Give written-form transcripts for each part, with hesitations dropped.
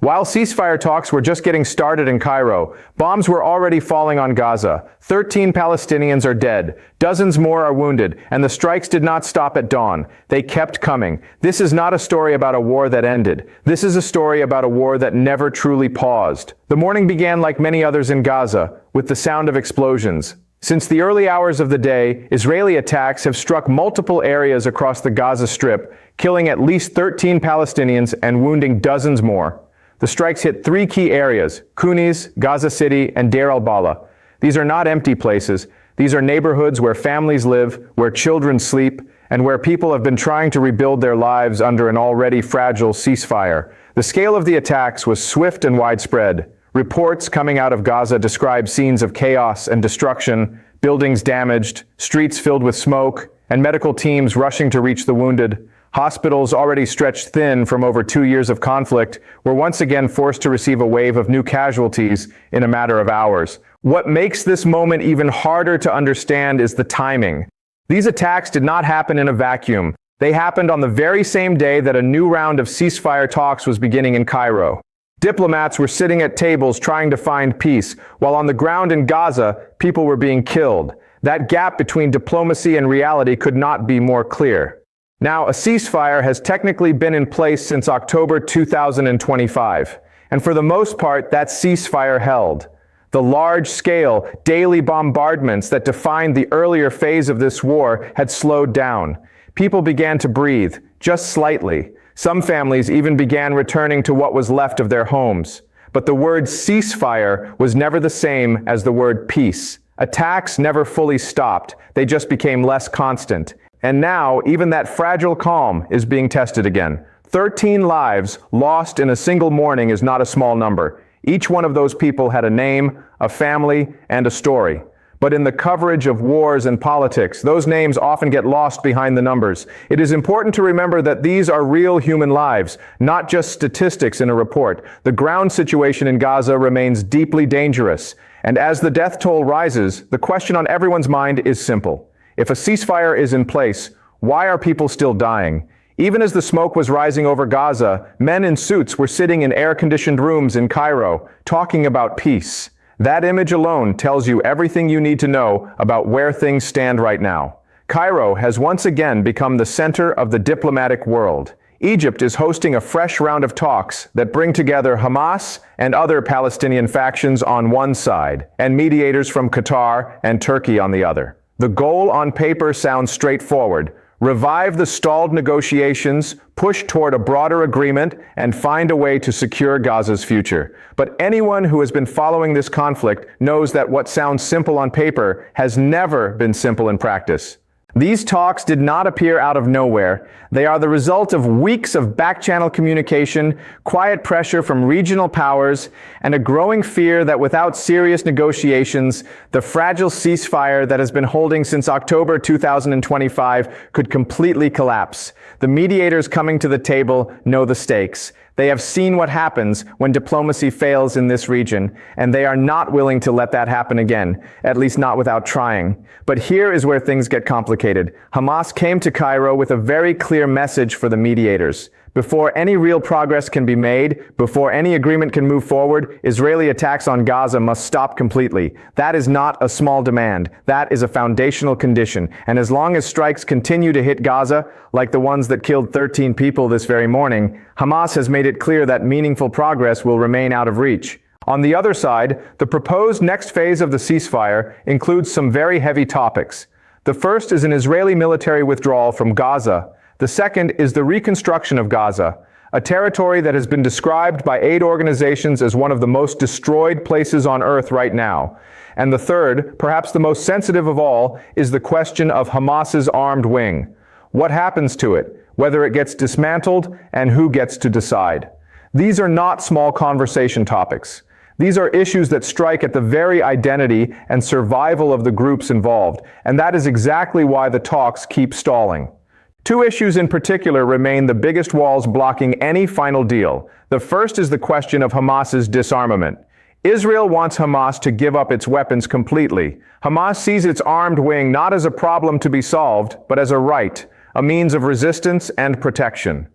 While ceasefire talks were just getting started in Cairo, bombs were already falling on Gaza. 13 Palestinians are dead, dozens more are wounded, and the strikes did not stop at dawn. They kept coming. This is not a story about a war that ended. This is a story about a war that never truly paused. The morning began like many others in Gaza, with the sound of explosions. Since the early hours of the day, Israeli attacks have struck multiple areas across the Gaza Strip, killing at least 13 Palestinians and wounding dozens more. The strikes hit three key areas: Kunis, Gaza City, and Deir al-Balah. These are not empty places. These are neighborhoods where families live, where children sleep, and where people have been trying to rebuild their lives under an already fragile ceasefire. The scale of the attacks was swift and widespread. Reports coming out of Gaza describe scenes of chaos and destruction, buildings damaged, streets filled with smoke, and medical teams rushing to reach the wounded. Hospitals, already stretched thin from over 2 years of conflict, were once again forced to receive a wave of new casualties in a matter of hours. What makes this moment even harder to understand is the timing. These attacks did not happen in a vacuum. They happened on the very same day that a new round of ceasefire talks was beginning in Cairo. Diplomats were sitting at tables trying to find peace, while on the ground in Gaza, people were being killed. That gap between diplomacy and reality could not be more clear. Now, a ceasefire has technically been in place since October 2025, and for the most part, that ceasefire held. The large-scale, daily bombardments that defined the earlier phase of this war had slowed down. People began to breathe, just slightly. Some families even began returning to what was left of their homes. But the word ceasefire was never the same as the word peace. Attacks never fully stopped, they just became less constant. And now, even that fragile calm is being tested again. 13 lives lost in a single morning is not a small number. Each one of those people had a name, a family, and a story. But in the coverage of wars and politics, those names often get lost behind the numbers. It is important to remember that these are real human lives, not just statistics in a report. The ground situation in Gaza remains deeply dangerous. And as the death toll rises, the question on everyone's mind is simple. If a ceasefire is in place, why are people still dying? Even as the smoke was rising over Gaza, men in suits were sitting in air-conditioned rooms in Cairo, talking about peace. That image alone tells you everything you need to know about where things stand right now. Cairo has once again become the center of the diplomatic world. Egypt is hosting a fresh round of talks that bring together Hamas and other Palestinian factions on one side, and mediators from Qatar and Turkey on the other. The goal on paper sounds straightforward: revive the stalled negotiations, push toward a broader agreement, and find a way to secure Gaza's future. But anyone who has been following this conflict knows that what sounds simple on paper has never been simple in practice. These talks did not appear out of nowhere. They are the result of weeks of back-channel communication, quiet pressure from regional powers, and a growing fear that without serious negotiations, the fragile ceasefire that has been holding since October 2025 could completely collapse. The mediators coming to the table know the stakes. They have seen what happens when diplomacy fails in this region, and they are not willing to let that happen again, at least not without trying. But here is where things get complicated. Hamas came to Cairo with a very clear message for the mediators. Before any real progress can be made, before any agreement can move forward, Israeli attacks on Gaza must stop completely. That is not a small demand. That is a foundational condition. And as long as strikes continue to hit Gaza, like the ones that killed 13 people this very morning, Hamas has made it clear that meaningful progress will remain out of reach. On the other side, the proposed next phase of the ceasefire includes some very heavy topics. The first is an Israeli military withdrawal from Gaza. The second is the reconstruction of Gaza, a territory that has been described by aid organizations as one of the most destroyed places on earth right now. And the third, perhaps the most sensitive of all, is the question of Hamas's armed wing. What happens to it, whether it gets dismantled, and who gets to decide? These are not small conversation topics. These are issues that strike at the very identity and survival of the groups involved, and that is exactly why the talks keep stalling. Two issues in particular remain the biggest walls blocking any final deal. The first is the question of Hamas's disarmament. Israel wants Hamas to give up its weapons completely. Hamas sees its armed wing not as a problem to be solved, but as a right, a means of resistance and protection.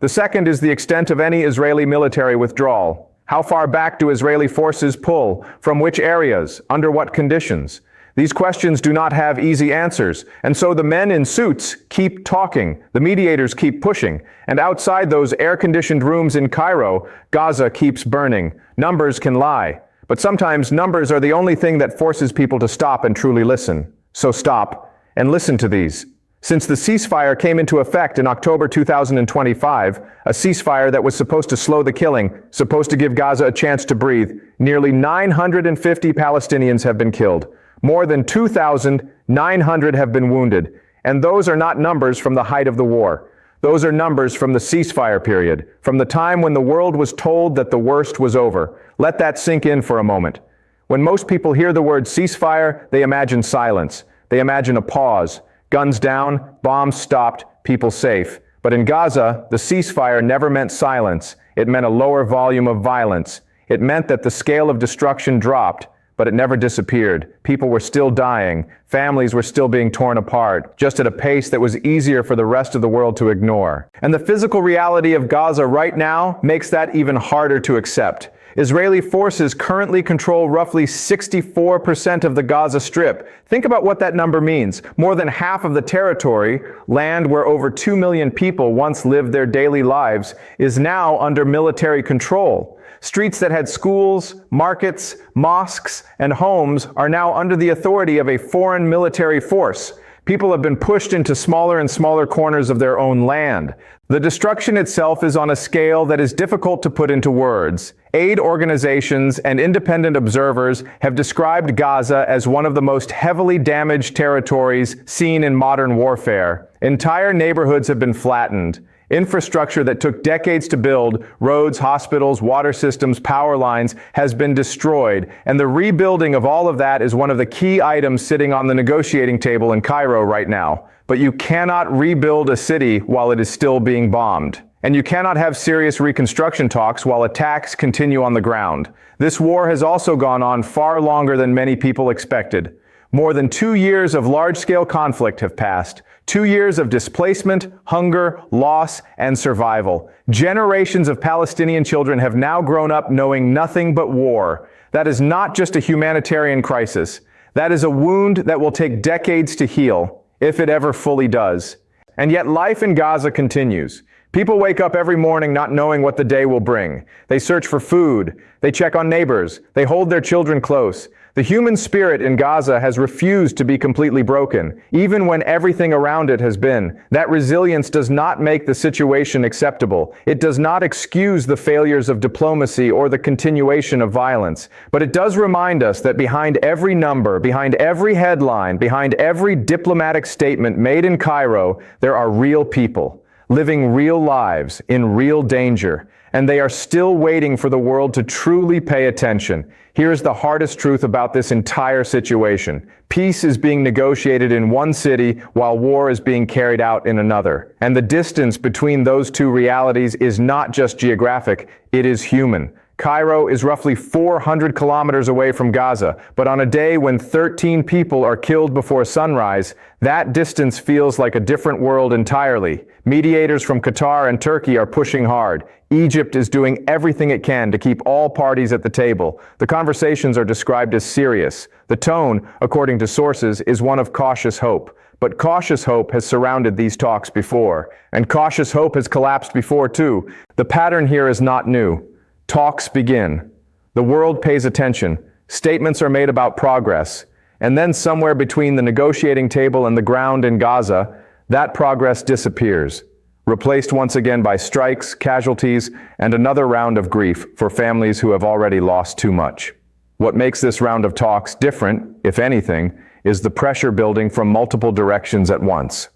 The second is the extent of any Israeli military withdrawal. How far back do Israeli forces pull? From which areas? Under what conditions? These questions do not have easy answers, and so the men in suits keep talking, the mediators keep pushing, and outside those air-conditioned rooms in Cairo, Gaza keeps burning. Numbers can lie, but sometimes numbers are the only thing that forces people to stop and truly listen. So stop and listen to these. Since the ceasefire came into effect in October 2025, a ceasefire that was supposed to slow the killing, supposed to give Gaza a chance to breathe, nearly 950 Palestinians have been killed. More than 2,900 have been wounded, and those are not numbers from the height of the war. Those are numbers from the ceasefire period, from the time when the world was told that the worst was over. Let that sink in for a moment. When most people hear the word ceasefire, they imagine silence. They imagine a pause. Guns down, bombs stopped, people safe. But in Gaza, the ceasefire never meant silence. It meant a lower volume of violence. It meant that the scale of destruction dropped, but it never disappeared. People were still dying. Families were still being torn apart, just at a pace that was easier for the rest of the world to ignore. And the physical reality of Gaza right now makes that even harder to accept. Israeli forces currently control roughly 64% of the Gaza Strip. Think about what that number means. More than half of the territory, land where over 2 million people once lived their daily lives, is now under military control. Streets that had schools, markets, mosques, and homes are now under the authority of a foreign military force. People have been pushed into smaller and smaller corners of their own land. The destruction itself is on a scale that is difficult to put into words. Aid organizations and independent observers have described Gaza as one of the most heavily damaged territories seen in modern warfare. Entire neighborhoods have been flattened. Infrastructure that took decades to build, roads, hospitals, water systems, power lines, has been destroyed, and the rebuilding of all of that is one of the key items sitting on the negotiating table in Cairo right now. But you cannot rebuild a city while it is still being bombed. And you cannot have serious reconstruction talks while attacks continue on the ground. This war has also gone on far longer than many people expected. More than 2 years of large-scale conflict have passed. 2 years of displacement, hunger, loss, and survival. Generations of Palestinian children have now grown up knowing nothing but war. That is not just a humanitarian crisis. That is a wound that will take decades to heal, if it ever fully does. And yet life in Gaza continues. People wake up every morning not knowing what the day will bring. They search for food. They check on neighbors. They hold their children close. The human spirit in Gaza has refused to be completely broken, even when everything around it has been. That resilience does not make the situation acceptable. It does not excuse the failures of diplomacy or the continuation of violence. But it does remind us that behind every number, behind every headline, behind every diplomatic statement made in Cairo, there are real people, living real lives in real danger. And they are still waiting for the world to truly pay attention. Here's the hardest truth about this entire situation. Peace is being negotiated in one city while war is being carried out in another. And the distance between those two realities is not just geographic, it is human. Cairo is roughly 400 kilometers away from Gaza, but on a day when 13 people are killed before sunrise, that distance feels like a different world entirely. Mediators from Qatar and Turkey are pushing hard. Egypt is doing everything it can to keep all parties at the table. The conversations are described as serious. The tone, according to sources, is one of cautious hope. But cautious hope has surrounded these talks before, and cautious hope has collapsed before too. The pattern here is not new. Talks begin. The world pays attention. Statements are made about progress. And then somewhere between the negotiating table and the ground in Gaza, that progress disappears, replaced once again by strikes, casualties, and another round of grief for families who have already lost too much. What makes this round of talks different, if anything, is the pressure building from multiple directions at once.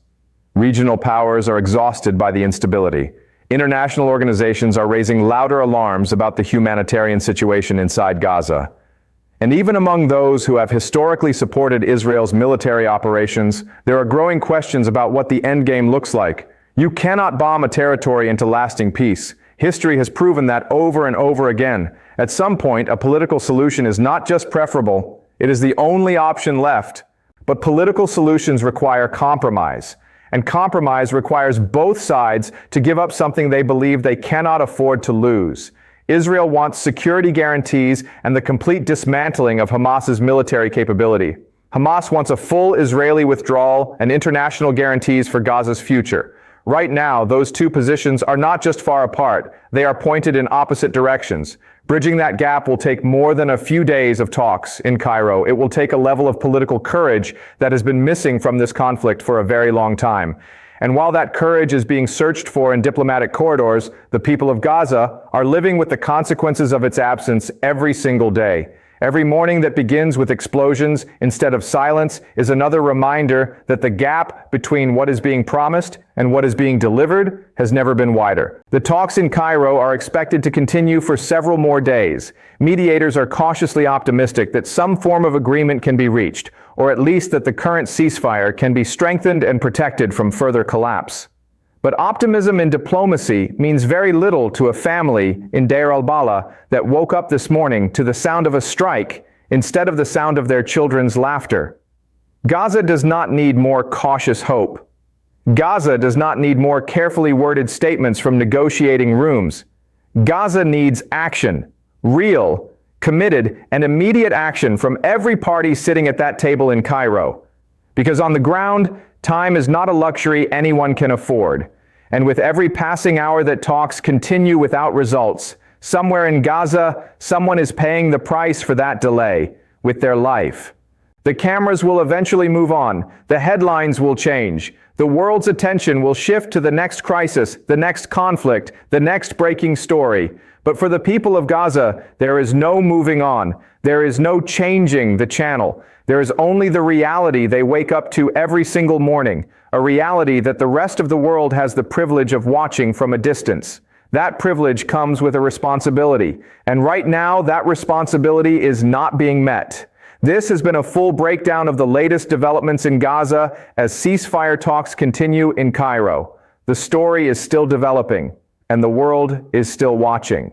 Regional powers are exhausted by the instability. International organizations are raising louder alarms about the humanitarian situation inside Gaza. And even among those who have historically supported Israel's military operations, there are growing questions about what the endgame looks like. You cannot bomb a territory into lasting peace. History has proven that over and over again. At some point, a political solution is not just preferable, it is the only option left. But political solutions require compromise. and compromise requires both sides to give up something they believe they cannot afford to lose. Israel wants security guarantees and the complete dismantling of Hamas's military capability. Hamas wants a full Israeli withdrawal and international guarantees for Gaza's future. Right now, those two positions are not just far apart, they are pointed in opposite directions. Bridging that gap will take more than a few days of talks in Cairo. It will take a level of political courage that has been missing from this conflict for a very long time. And while that courage is being searched for in diplomatic corridors, the people of Gaza are living with the consequences of its absence every single day. Every morning that begins with explosions instead of silence is another reminder that the gap between what is being promised and what is being delivered has never been wider. The talks in Cairo are expected to continue for several more days. Mediators are cautiously optimistic that some form of agreement can be reached, or at least that the current ceasefire can be strengthened and protected from further collapse. But optimism in diplomacy means very little to a family in Deir al-Balah that woke up this morning to the sound of a strike instead of the sound of their children's laughter. Gaza does not need more cautious hope. Gaza does not need more carefully worded statements from negotiating rooms. Gaza needs action, real, committed, and immediate action from every party sitting at that table in Cairo. Because on the ground, time is not a luxury anyone can afford. And with every passing hour that talks continue without results, somewhere in Gaza, someone is paying the price for that delay with their life. The cameras will eventually move on. The headlines will change. The world's attention will shift to the next crisis, the next conflict, the next breaking story. But for the people of Gaza, there is no moving on. There is no changing the channel. There is only the reality they wake up to every single morning, a reality that the rest of the world has the privilege of watching from a distance. That privilege comes with a responsibility, and right now that responsibility is not being met. This has been a full breakdown of the latest developments in Gaza as ceasefire talks continue in Cairo. The story is still developing, and the world is still watching.